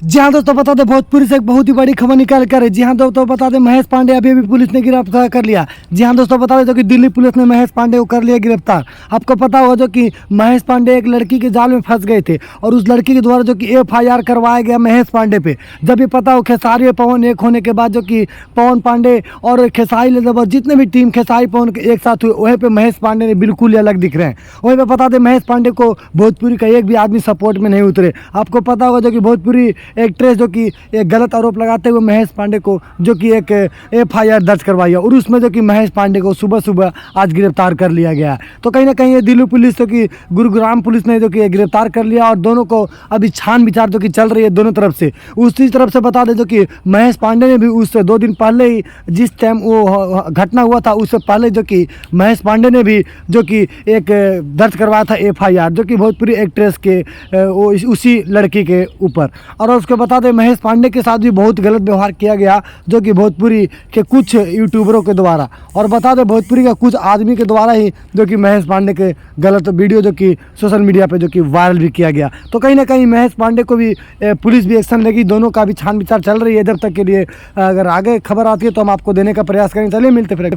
जी हाँ दोस्तों, बता दें भोजपुरी से एक बहुत ही बड़ी खबर निकल कर है। जी हाँ दोस्तों, बता दें महेश पांडे अभी भी पुलिस ने गिरफ्तार कर लिया। जी हाँ दोस्तों, बता दें जो कि दिल्ली पुलिस ने महेश पांडे को कर लिया गिरफ्तार। आपको पता होगा जो कि महेश पांडे एक लड़की के जाल में फंस गए थे और उस लड़की के द्वारा जो कि FIR करवाया गया महेश पांडे पे। जब ये पता हो खेसारी और पवन एक होने के बाद जो कि पवन पांडे और खेसारी लेदर जितने भी टीम खेसारी पवन के एक साथ हुए, वहीं पे महेश पांडे ने बिल्कुल ही अलग दिख रहे हैं। वहीं पे बता दें महेश पांडे को भोजपुरी का एक भी आदमी सपोर्ट में नहीं उतरे। आपको पता होगा जो कि भोजपुरी एक्ट्रेस जो कि एक गलत आरोप लगाते हुए महेश पांडे को जो कि एक FIR दर्ज करवाई है और उसमें जो कि महेश पांडे को सुबह सुबह आज गिरफ्तार कर लिया गया है। तो कहीं ना कहीं ये दिल्ली पुलिस जो कि गुरुग्राम पुलिस ने जो कि गिरफ्तार कर लिया और दोनों को अभी छान विचार जो कि चल रही है दोनों तरफ से। उसी तरफ से बता दें जो कि महेश पांडे ने भी उससे 2 दिन पहले ही जिस टाइम वो घटना हुआ था उससे पहले जो कि महेश पांडे ने भी जो कि एक दर्ज करवाया था FIR जो कि भोजपुरी एक्ट्रेस के उसी लड़की के ऊपर। और उसके बता दें महेश पांडे के साथ भी बहुत गलत व्यवहार किया गया जो कि भोजपुरी के कुछ यूट्यूबरों के द्वारा, और बता दें भोजपुरी का कुछ आदमी के द्वारा ही जो कि महेश पांडे के गलत वीडियो जो कि सोशल मीडिया पे जो कि वायरल भी किया गया। तो कहीं ना कहीं महेश पांडे को भी पुलिस भी एक्शन लेगी। दोनों का भी छान विचार चल रही है। जब तक के लिए अगर आगे खबर आती है तो हम आपको देने का प्रयास करेंगे। चलिए मिलते फिर।